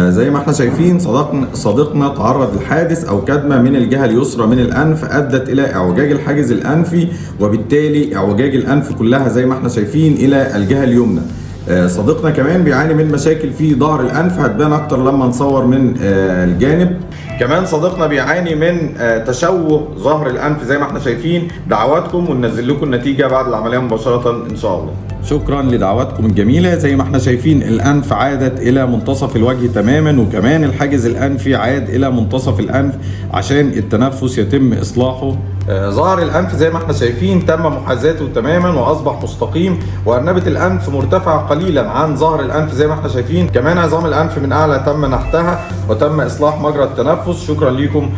زي ما احنا شايفين صديقنا تعرض لحادث او كدمه من الجهه اليسرى من الانف ادت الى اعوجاج الحاجز الانفي، وبالتالي اعوجاج الانف كلها زي ما احنا شايفين الى الجهه اليمنى. صديقنا كمان بيعاني من مشاكل في ظهر الانف، هتبان اكتر لما نصور من الجانب. كمان صديقنا بيعاني من تشوه ظهر الانف زي ما احنا شايفين. دعواتكم وننزل لكم النتيجه بعد العمليه مباشره ان شاء الله. شكرا لدعواتكم الجميله. زي ما احنا شايفين الانف عادت الى منتصف الوجه تماما، وكمان الحاجز الانفي عاد الى منتصف الانف عشان التنفس يتم اصلاحه. ظهر الانف زي ما احنا شايفين تم محاذاته تماما واصبح مستقيم، وارنبه الانف مرتفعه قليلا عن ظهر الانف زي ما احنا شايفين. كمان عظام الانف من اعلى تم نحتها وتم اصلاح مجرى التنفس. شكرا لكم.